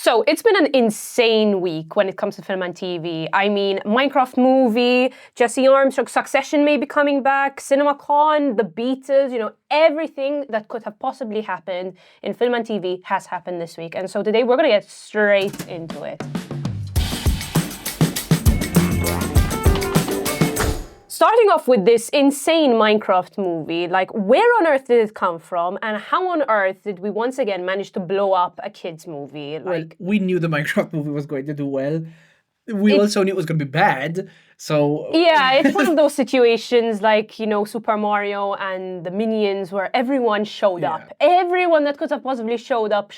So it's been an insane week when it comes to film and TV. I mean, Minecraft movie, Jesse Armstrong, Succession may be coming back, CinemaCon, The Beatles, everything that could have possibly happened in film and TV has happened this week. And so today we're going to get straight into it. Starting off with this insane Minecraft movie, where on earth did it come from and how on earth did we once again manage to blow up a kid's movie? We knew the Minecraft movie was going to do well. We also knew it was going to be bad, so... Yeah, it's one of those situations like, Super Mario and the Minions where everyone showed up. Everyone that could have possibly showed up.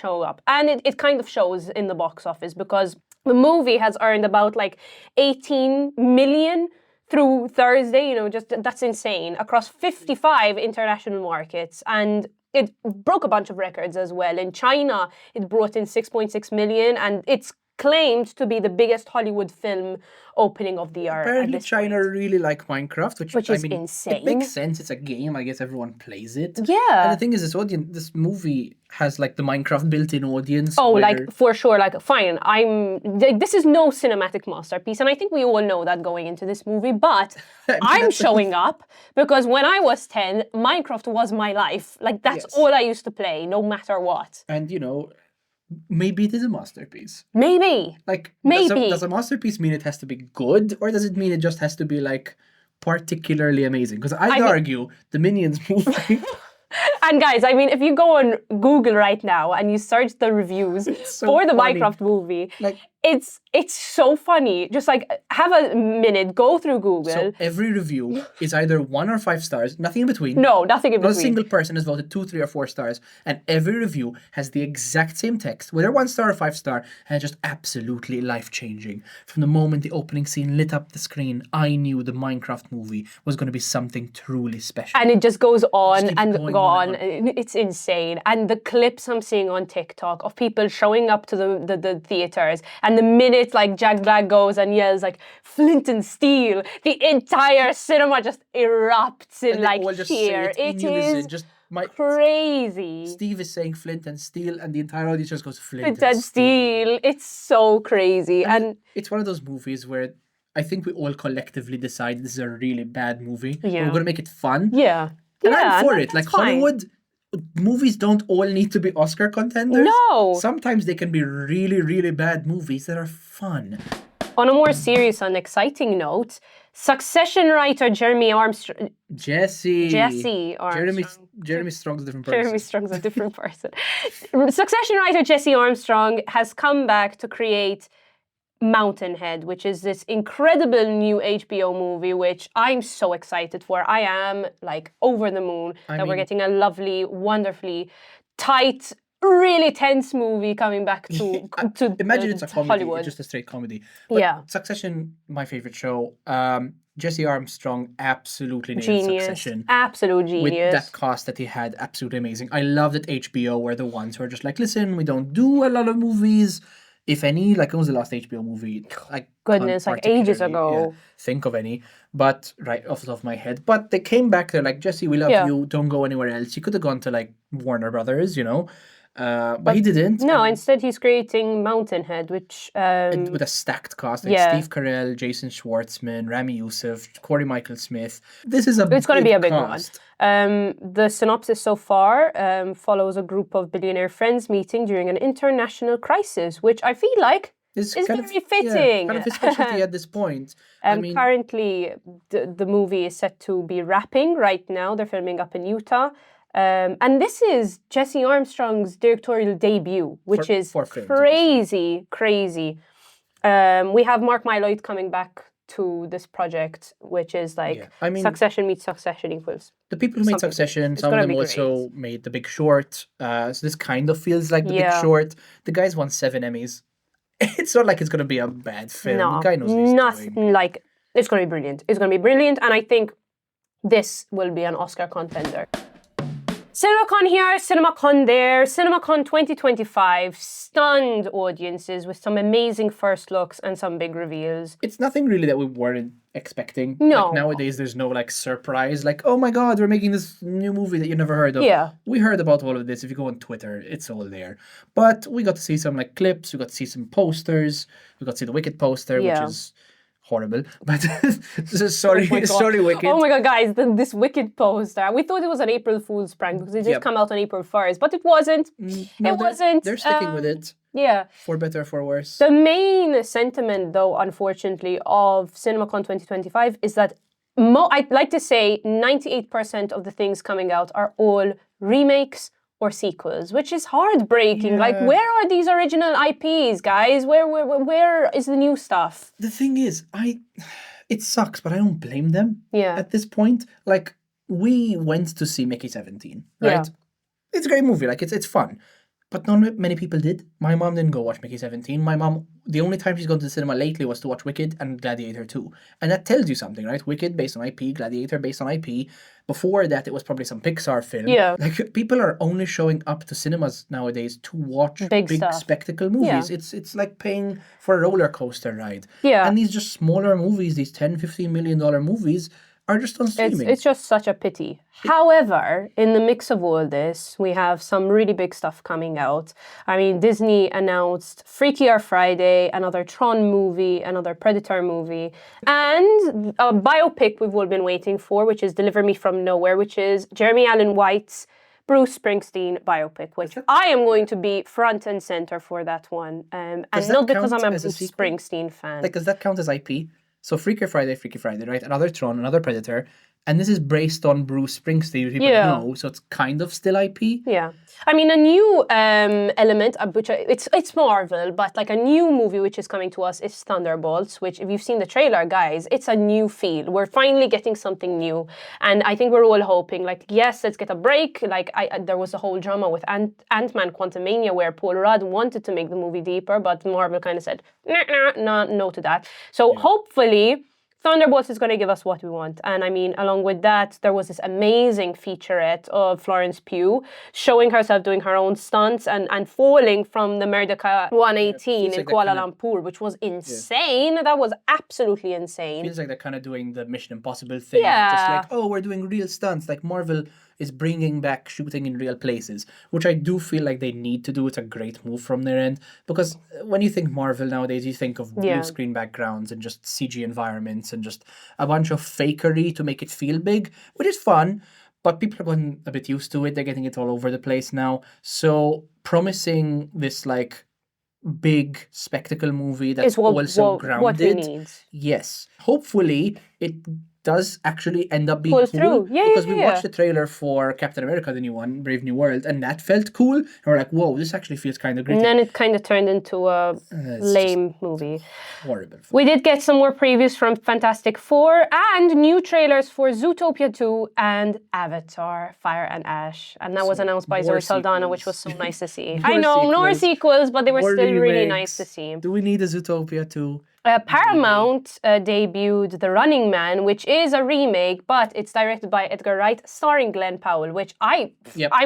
And it kind of shows in the box office because the movie has earned about 18 million through Thursday, that's insane, across 55 international markets. And it broke a bunch of records as well. In China, it brought in 6.6 million, and it's claimed to be the biggest Hollywood film opening of the year. Apparently China really like Minecraft, which is insane. It makes sense. It's a game. I guess everyone plays it. Yeah. And the thing is, this movie has the Minecraft built-in audience. Oh, for sure. Fine. This is no cinematic masterpiece, and I think we all know that going into this movie. But I'm showing up because when I was 10, Minecraft was my life. That's all I used to play, no matter what. And maybe it is a masterpiece. Maybe. Maybe. Does a masterpiece mean it has to be good, or does it mean it just has to be particularly amazing? Because I'd argue the Minions movie. And guys, if you go on Google right now and you search the reviews for the Minecraft movie, it's so funny. Just have a minute, go through Google. So every review is either 1 or 5 stars, nothing in between. No, nothing in between. Not a single person has voted 2, 3, or 4 stars, and every review has the exact same text, whether 1 star or 5 star, and it's just absolutely life-changing. From the moment the opening scene lit up the screen, I knew the Minecraft movie was going to be something truly special. And it just goes on and on. It's insane. And the clips I'm seeing on TikTok of people showing up to the theaters, and the minute Jack Black goes and yells flint and steel, the entire cinema just erupts in cheer. It is crazy. Steve is saying flint and steel, and the entire audience just goes flint and steel. It's so crazy. And it's one of those movies where I think we all collectively decide this is a really bad movie. Yeah. We're going to make it fun. Yeah. And I'm for it. Hollywood movies don't all need to be Oscar contenders. No. Sometimes they can be really, really bad movies that are fun. On a more serious and exciting note, Succession writer Jesse Armstrong. Jeremy Strong's a different person. Jeremy Strong's a different person. Succession writer Jesse Armstrong has come back to create Mountainhead, which is this incredible new HBO movie, which I'm so excited for. I am over the moon that we're getting a lovely, wonderfully tight, really tense movie coming back to imagine it's a comedy, Hollywood. It's just a straight comedy. But yeah. Succession, my favorite show. Jesse Armstrong absolutely nailed genius. Succession. Absolute genius. With that cast that he had, absolutely amazing. I love that HBO were the ones who are just listen, we don't do a lot of movies. If any, when was the last HBO movie? Goodness, ages ago. Think of any, but right off the top of my head. But they came back, they're Jesse, we love you, don't go anywhere else. You could have gone to Warner Brothers, but he didn't. No, instead he's creating Mountainhead, which... with a stacked cast, Steve Carell, Jason Schwartzman, Rami Youssef, Corey Michael Smith. This is It's going to be a big cast. one. The synopsis so far follows a group of billionaire friends meeting during an international crisis, which I feel is very fitting. Kind of especially at this point. Currently, the movie is set to be wrapping right now. They're filming up in Utah. And this is Jesse Armstrong's directorial debut, which is crazy. We have Mark Mylod coming back to this project, which is Succession meets Succession equals. The people who made Succession, some of them also made The Big Short. So this kind of feels like The Big Short. The guy's won 7 Emmys. It's not like it's going to be a bad film. No, the guy knows what he's doing. It's going to be brilliant. It's going to be brilliant, and I think this will be an Oscar contender. CinemaCon here, CinemaCon there, CinemaCon 2025 stunned audiences with some amazing first looks and some big reveals. It's nothing really that we weren't expecting. No. Like nowadays, there's no like surprise, like, oh my God, we're making this new movie that you never heard of. Yeah. We heard about all of this. If you go on Twitter, it's all there. But we got to see some like clips, we got to see some posters, we got to see the Wicked poster, which is horrible. But sorry, sorry, Wicked. Oh my God, guys, this Wicked poster. We thought it was an April Fool's prank because it did come out on April 1st, but it wasn't. No, it wasn't. They're sticking with it. Yeah. For better, for worse. The main sentiment, though, unfortunately, of CinemaCon 2025 is that I'd like to say 98% of the things coming out are all remakes or sequels, which is heartbreaking. Like, where are these original IPs, guys? Where is the new stuff? The thing is, it sucks, but I don't blame them. Yeah. At this point, like, we went to see Mickey 17, right? Yeah. It's a great movie. Like, it's fun. But not many people did. My mom didn't go watch Mickey 17. My mom, the only time she's gone to the cinema lately was to watch Wicked and Gladiator 2. And that tells you something, right? Wicked based on IP, Gladiator based on IP. Before that, it was probably some Pixar film. Yeah. Like, people are only showing up to cinemas nowadays to watch Big spectacle movies. Yeah. It's like paying for a roller coaster ride. Yeah. And these just smaller movies, these $10, $15 million movies, are just on streaming. It's just such a pity. However, in the mix of all this, we have some really big stuff coming out. I mean, Disney announced Freakier Friday, another Tron movie, another Predator movie, and a biopic we've all been waiting for, which is Deliver Me From Nowhere, which is Jeremy Allen White's Bruce Springsteen biopic, which I am going to be front and center for that one. And not because I'm a Bruce Springsteen fan. Like, does that count as IP? So Freaky Friday, right? Another Tron, another Predator. And this is based on Bruce Springsteen, people know, so it's kind of still IP. Yeah. I mean, a new element, which it's Marvel, but like a new movie which is coming to us is Thunderbolts, which if you've seen the trailer, guys, it's a new feel. We're finally getting something new. And I think we're all hoping, like, yes, let's get a break. Like, there was a whole drama with Ant-Man Quantumania where Paul Rudd wanted to make the movie deeper, but Marvel kind of said, no to that. So hopefully Thunderbolts is going to give us what we want. And I mean, along with that, there was this amazing featurette of Florence Pugh showing herself doing her own stunts and falling from the Merdeka 118 in Kuala Lumpur, which was insane. That was absolutely insane. Feels like they're kind of doing the Mission Impossible thing. Just like, oh, we're doing real stunts. Like Marvel is bringing back shooting in real places, which I do feel like they need to do. It's a great move from their end, because when you think Marvel nowadays, you think of blue screen backgrounds and just CG environments and just a bunch of fakery to make it feel big, which is fun, but people are getting a bit used to it. They're getting it all over the place now. So promising this like big spectacle movie that's also grounded. What we need. Yes. Hopefully it does actually end up being pull cool. through. Because we watched the trailer for Captain America, the new one, Brave New World, and that felt cool. And we're like, whoa, this actually feels kind of great. And then it kind of turned into a lame movie. Horrible. We did get some more previews from Fantastic Four and new trailers for Zootopia 2 and Avatar, Fire and Ash. And that was announced by Zoe Saldana, which was so nice to see. I know, more sequels, but they were still really nice to see. Do we need a Zootopia 2? Paramount debuted The Running Man, which is a remake, but it's directed by Edgar Wright, starring Glenn Powell, which I'm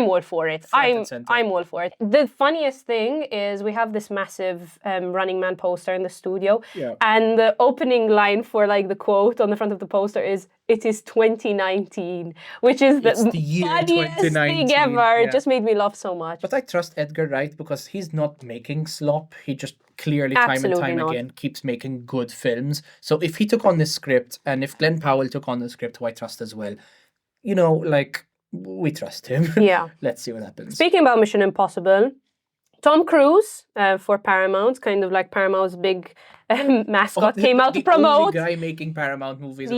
all for it. I'm all for it. The funniest thing is we have this massive Running Man poster in the studio, and the opening line for like the quote on the front of the poster is, "It is 2019," which is the funniest thing ever. It just made me laugh so much. But I trust Edgar Wright because he's not making slop. He just clearly time and time again keeps making good films. So if he took on this script and if Glenn Powell took on the script, who I trust as well, you know, like, we trust him. Yeah. Let's see what happens. Speaking about Mission Impossible, Tom Cruise for Paramount, kind of like Paramount's big mascot, came out to promote. The only guy making Paramount movies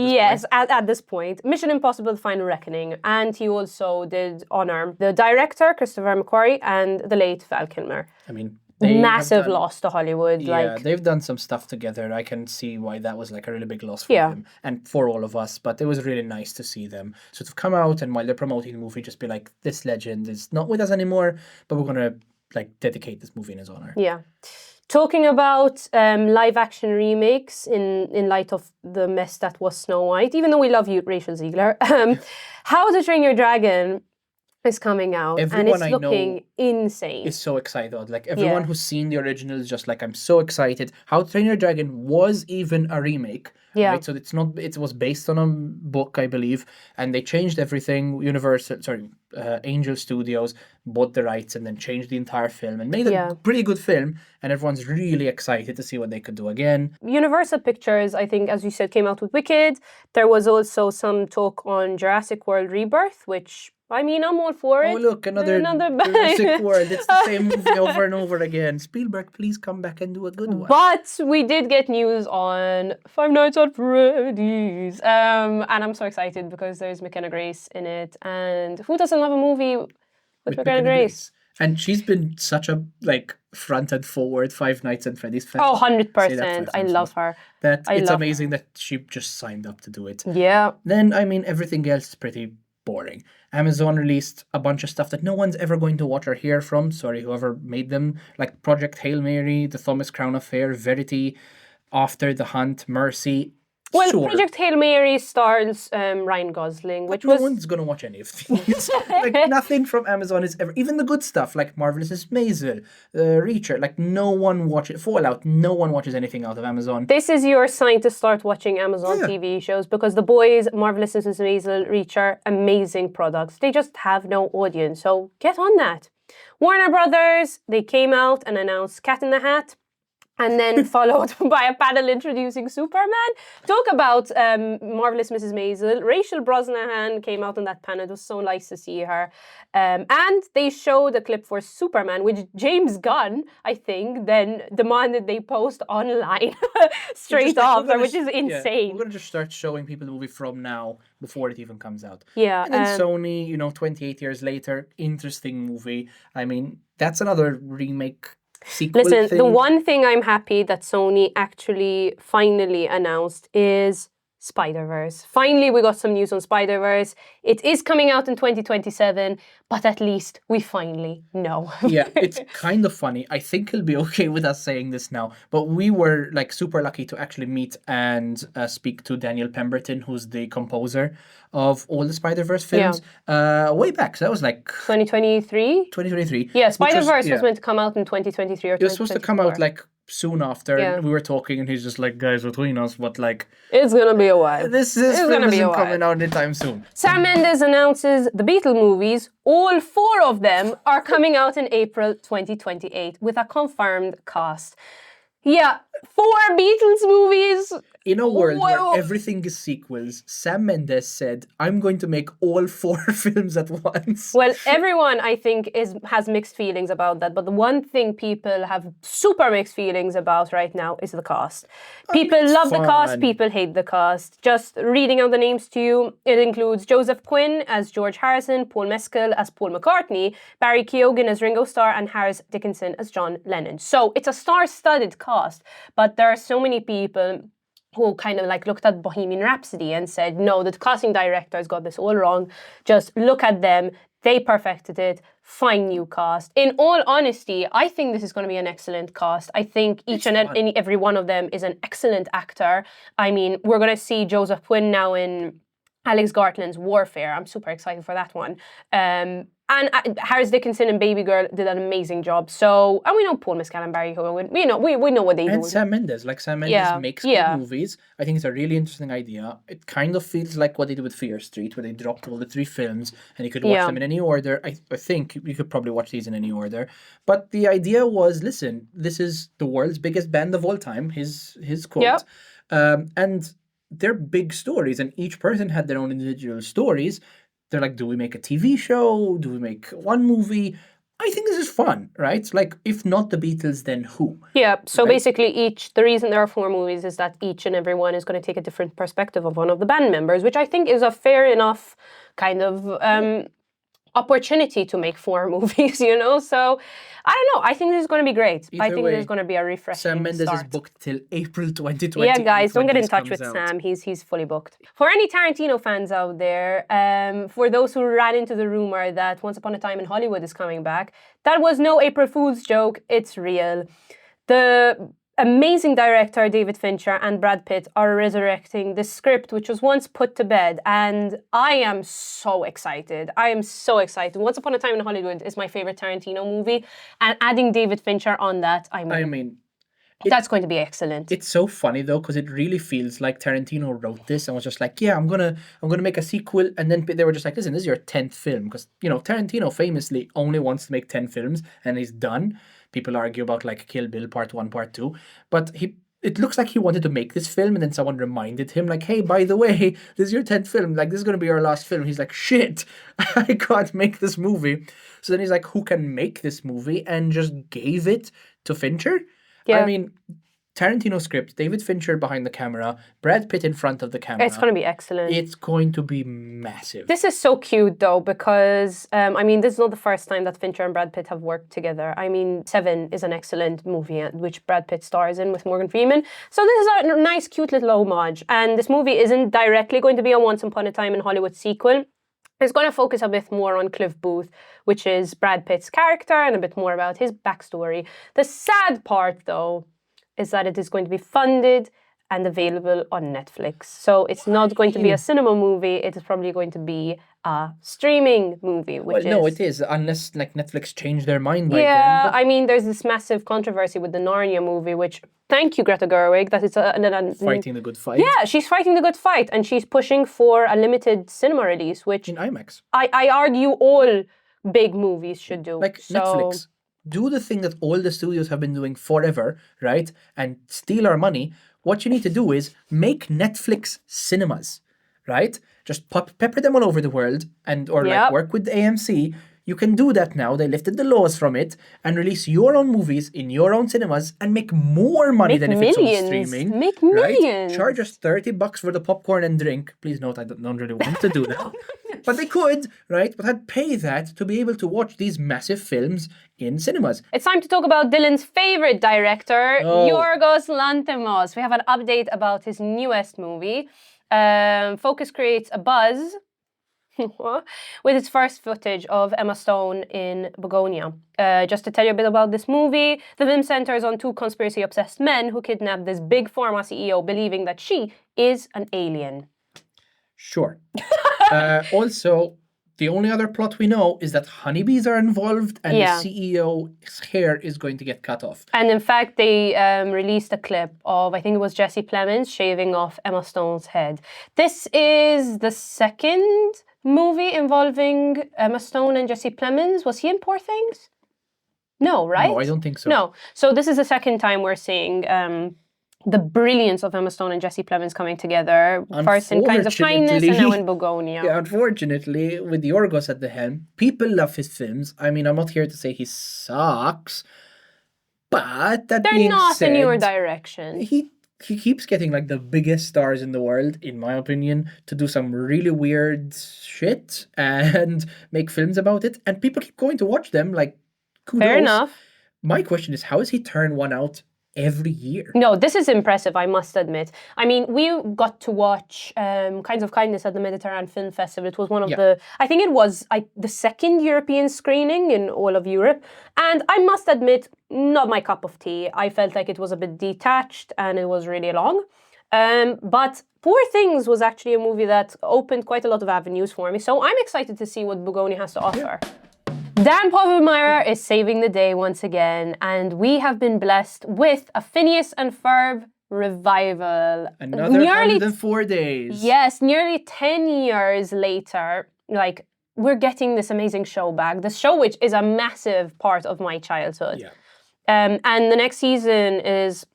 at this point. Mission Impossible: The Final Reckoning. And he also did honor the director, Christopher McQuarrie, and the late Val Kilmer. I mean, massive loss to Hollywood. Yeah, they've done some stuff together. I can see why that was like a really big loss for them and for all of us. But it was really nice to see them sort of come out and while they're promoting the movie, just be like, this legend is not with us anymore, but we're going to like dedicate this movie in his honor. Yeah. Talking about live action remakes in light of the mess that was Snow White, even though we love you, Rachel Ziegler, How to Train Your Dragon is coming out, and Everyone it's I know looking insane. is so excited. Like everyone who's seen the original is just like, I'm so excited. How to Train Your Dragon was even a remake. Yeah. Right? So it's not. It was based on a book, I believe, and they changed everything. Angel Studios bought the rights and then changed the entire film and made a pretty good film. And everyone's really excited to see what they could do again. Universal Pictures, I think, as you said, came out with Wicked. There was also some talk on Jurassic World Rebirth, which, I mean, I'm all for it. Oh, look, another Jurassic World. It's the same movie over and over again. Spielberg, please come back and do a good one. But we did get news on Five Nights at Freddy's. And I'm so excited because there's McKenna Grace in it. And who doesn't love a movie with McKenna Grace? And she's been such a, front and forward Five Nights at Freddy's fan. Oh, 100%. I love her. It's amazing that she just signed up to do it. Yeah. Then, I mean, everything else is pretty boring. Amazon released a bunch of stuff that no one's ever going to watch or hear from. Sorry, whoever made them. Like Project Hail Mary, The Thomas Crown Affair, Verity, After the Hunt, Mercy. Well, sure. Project Hail Mary stars Ryan Gosling, which no one's going to watch any of these. Nothing from Amazon is ever... Even the good stuff, like Marvelous Miss Maisel, Reacher, no one watches... Fallout, no one watches anything out of Amazon. This is your sign to start watching Amazon TV shows, because The Boys, Marvelous Miss Maisel, Reacher, amazing products. They just have no audience, so get on that. Warner Brothers, they came out and announced Cat in the Hat, and then followed by a panel introducing Superman. Talk about Marvelous Mrs. Maisel. Rachel Brosnahan came out on that panel. It was so nice to see her. And they showed a clip for Superman, which James Gunn, I think, then demanded they post online straight after, which is insane. We're going to just start showing people the movie from now, before it even comes out. Yeah. And then Sony, 28 years later, interesting movie. I mean, that's another remake sequel Listen, thing. The one thing I'm happy that Sony actually finally announced is Spider-Verse. Finally, we got some news on Spider-Verse. It is coming out in 2027, but at least we finally know. Yeah, it's kind of funny. I think he'll be okay with us saying this now, but we were super lucky to actually meet and speak to Daniel Pemberton, who's the composer of all the Spider-Verse films, way back. So that was 2023? 2023. Yeah, Spider-Verse was meant to come out in 2023 or 2024. It was supposed to come out soon after. And we were talking and he's just guys, between us, but it's gonna be a while. This film isn't coming out anytime soon. Sam Mendes announces the Beatles movies. All 4 of them are coming out in April 2028 with a confirmed cast. Yeah, 4 Beatles movies. In a world where everything is sequels, Sam Mendes said, I'm going to make all 4 films at once. Well, everyone, I think, has mixed feelings about that. But the one thing people have super mixed feelings about right now is the cast. People love the cast, people hate the cast. Just reading out the names to you, it includes Joseph Quinn as George Harrison, Paul Mescal as Paul McCartney, Barry Keoghan as Ringo Starr, and Harris Dickinson as John Lennon. So it's a star-studded cast, but there are so many people who kind of looked at Bohemian Rhapsody and said, no, the casting directors got this all wrong. Just look at them. They perfected it. Fine new cast. In all honesty, I think this is going to be an excellent cast. I think each and every one of them is an excellent actor. I mean, we're going to see Joseph Quinn now in Alex Garland's Warfare. I'm super excited for that one. And Harris Dickinson and Baby Girl did an amazing job. So, and we know Paul Mescal and Barry Keoghan. We know what they do. And Sam Mendes. Sam Mendes makes good movies. I think it's a really interesting idea. It kind of feels like what they did with Fear Street, where they dropped all the 3 films and you could watch them in any order. I think you could probably watch these in any order. But the idea was, listen, this is the world's biggest band of all time, his quote. And they're big stories, and each person had their own individual stories. They're do we make a TV show? Do we make one movie? I think this is fun, right? It's if not the Beatles, then who? Yeah, so basically the reason there are 4 movies is that each and every one is going to take a different perspective of one of the band members, which I think is a fair enough kind of opportunity to make 4 movies, So, I don't know. I think this is going to be great. I think there's going to be a refreshing Sam Mendes start. is booked till April 2020. Yeah, guys, don't get in touch with Sam. He's fully booked. For any Tarantino fans out there, for those who ran into the rumor that Once Upon a Time in Hollywood is coming back, that was no April Fool's joke. It's real. The amazing director David Fincher and Brad Pitt are resurrecting this script which was once put to bed, and I am so excited. I am so excited. Once Upon a Time in Hollywood is my favorite Tarantino movie, and adding David Fincher on that, I mean that's going to be excellent. It's so funny though, because it really feels like Tarantino wrote this and was just like, yeah, I'm gonna make a sequel, and then they were just like, listen, this is your 10th film, because Tarantino famously only wants to make 10 films and he's done. People argue about like Kill Bill Part 1, Part 2, but it looks like he wanted to make this film, and then someone reminded him like, hey, by the way, this is your 10th film, like this is gonna be your last film. He's like, shit, I can't make this movie. So then he's like, who can make this movie, and just gave it to Fincher. Yeah. I mean, Tarantino script, David Fincher behind the camera, Brad Pitt in front of the camera. It's going to be excellent. It's going to be massive. This is so cute though, because this is not the first time that Fincher and Brad Pitt have worked together. I mean, Seven is an excellent movie which Brad Pitt stars in with Morgan Freeman. So this is a nice, cute little homage. And this movie isn't directly going to be a Once Upon a Time in Hollywood sequel. It's going to focus a bit more on Cliff Booth, which is Brad Pitt's character, and a bit more about his backstory. The sad part, though, is that it is going to be funded and available on Netflix. So it's not going to be a cinema movie. It is probably going to be a streaming movie. No, it is, unless like Netflix changed their mind by then. Yeah, I mean, there's this massive controversy with the Narnia movie, which, thank you, Greta Gerwig, that it's fighting the good fight. Yeah, she's fighting the good fight, and she's pushing for a limited cinema release, which in IMAX. I argue all big movies should do. Like Netflix. Do the thing that all the studios have been doing forever, right? And steal our money. What you need to do is make Netflix cinemas, right? Just pepper them all over the world, like work with the AMC. You can do that now. They lifted the laws from it and release your own movies in your own cinemas and make more money than if it's on streaming. Make millions. Charge us $30 for the popcorn and drink. Please note, I don't really want to do that. But they could, right? But I'd pay that to be able to watch these massive films in cinemas. It's time to talk about Dylan's favorite director, Yorgos Lanthimos. We have an update about his newest movie. Focus creates a buzz with its first footage of Emma Stone in Begonia. Just to tell you a bit about this movie, the film centers on two conspiracy-obsessed men who kidnap this big pharma CEO, believing that she is an alien. Sure. Also, the only other plot we know is that honeybees are involved, and the CEO's hair is going to get cut off. And in fact, they released a clip of, I think it was Jesse Plemons shaving off Emma Stone's head. This is the second movie involving Emma Stone and Jesse Plemons. Was he in Poor Things? No, right? No, I don't think so. No. So this is the second time we're seeing the brilliance of Emma Stone and Jesse Plemons coming together. First in Kinds of Kindness and now in Begonia. Yeah, unfortunately, with Yorgos at the helm, people love his films. I mean, I'm not here to say he sucks, but that being said, they're not in your direction. He keeps getting like the biggest stars in the world, in my opinion, to do some really weird shit and make films about it, and people keep going to watch them. Like, kudos. Fair enough. My question is, how does he turn one out every year? No, this is impressive, I must admit. I mean, we got to watch Kinds of Kindness at the Mediterranean Film Festival. It was one of I think it was the second European screening in all of Europe. And I must admit, not my cup of tea. I felt like it was a bit detached and it was really long. But Poor Things was actually a movie that opened quite a lot of avenues for me. So I'm excited to see what Begonia has to offer. Dan Povenmire is saving the day once again, and we have been blessed with a Phineas and Ferb revival. Another 104 days. Yes, nearly 10 years later, like, we're getting this amazing show back. This show which is a massive part of my childhood. Yeah. And the next season is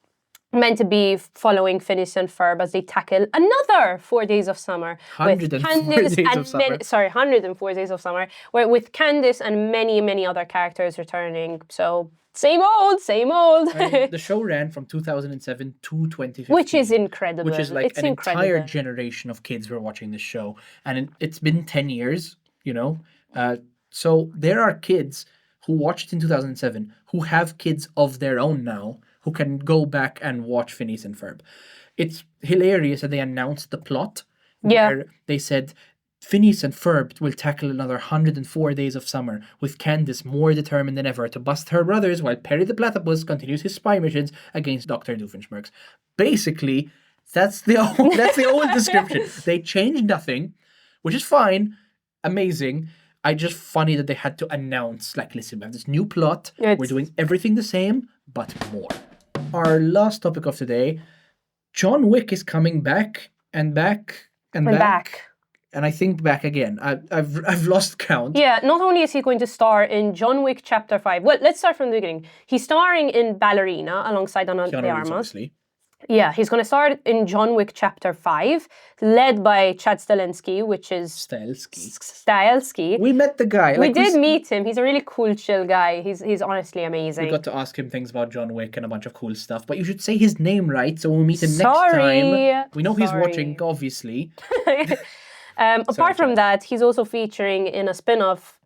meant to be following Phineas and Ferb as they tackle another 4 days of summer. 104 days of summer. 104 days of summer. with Candace and many, many other characters returning. So, same old. The show ran from 2007 to 2015. Which is incredible. Which is like entire generation of kids were watching this show. And it's been 10 years, So there are kids who watched it in 2007 who have kids of their own now who can go back and watch Phineas and Ferb. It's hilarious that they announced the plot. Yeah. Where they said Phineas and Ferb will tackle another 104 days of summer, with Candace more determined than ever to bust her brothers while Perry the Platypus continues his spy missions against Dr. Doofenshmirtz. Basically, that's the old description. They changed nothing, which is fine, amazing. Just funny that they had to announce, like, listen, we have this new plot, we're doing everything the same, but more. Our last topic of today, John Wick is coming back and back and back. And I think back again. I've lost count. Yeah, not only is he going to star in John Wick Chapter 5. Well, let's start from the beginning. He's starring in Ballerina alongside Ana de Armas. Obviously. Yeah, he's going to start in John Wick Chapter 5, led by Chad Stahelski, which is... Stahelski. We met the guy. We did meet him. He's a really cool, chill guy. He's honestly amazing. We got to ask him things about John Wick and a bunch of cool stuff. But you should say his name right, so when we meet him next time... We know he's watching, obviously. Apart from that, he's also featuring in a spin-off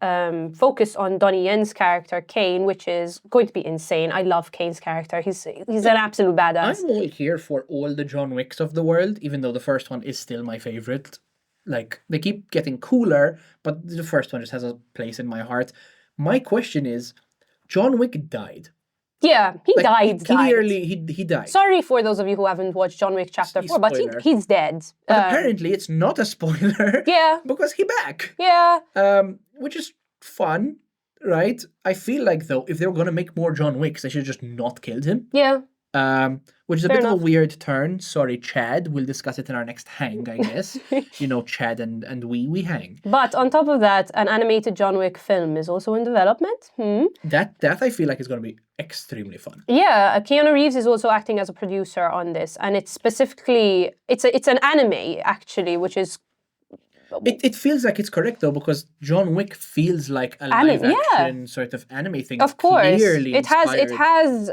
focused on Donnie Yen's character, Kane, which is going to be insane. I love Kane's character. He's an absolute badass. I'm all here for all the John Wicks of the world, even though the first one is still my favorite. Like, they keep getting cooler, but the first one just has a place in my heart. My question is, John Wick died. Yeah, he died. Clearly, he died. Sorry for those of you who haven't watched John Wick Chapter 4, but he's dead. But apparently, it's not a spoiler. Yeah. Because he's back. Yeah. Which is fun, right? I feel like, though, if they were going to make more John Wicks, they should have just not killed him. Yeah. Which is a bit of a weird turn. Sorry, Chad. We'll discuss it in our next hang, I guess. You know, Chad and we hang. But on top of that, an animated John Wick film is also in development. That I feel like is going to be extremely fun. Yeah, Keanu Reeves is also acting as a producer on this, and it's specifically it's an anime actually, which is. It feels like it's correct though, because John Wick feels like a live action sort of anime thing. Of course, clearly it has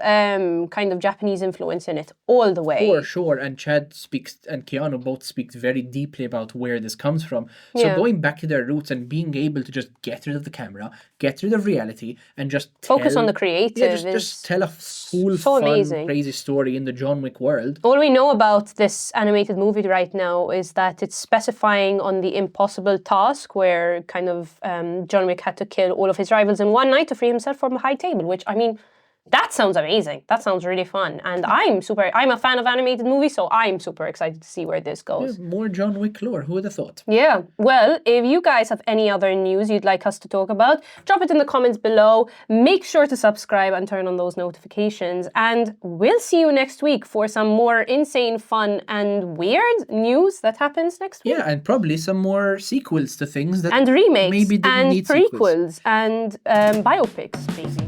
kind of Japanese influence in it all the way. For sure, and Chad speaks and Keanu both speak very deeply about where this comes from. So going back to their roots and being able to just get rid of the camera, get rid of reality, and just focus on the creative. Yeah, just tell a cool, fun, amazing. Crazy story in the John Wick world. All we know about this animated movie right now is that it's specifying on the impossible task where kind of John Wick had to kill all of his rivals in one night to free himself from the high table, which, I mean, that sounds amazing. That sounds really fun. And I'm a fan of animated movies, so I'm super excited to see where this goes. Yeah, more John Wick lore. Who would have thought? Yeah. Well, if you guys have any other news you'd like us to talk about, drop it in the comments below. Make sure to subscribe and turn on those notifications. And we'll see you next week for some more insane, fun, and weird news that happens next week. Yeah, and probably some more sequels to things that and remakes maybe didn't and need prequels sequels. and biopics, basically.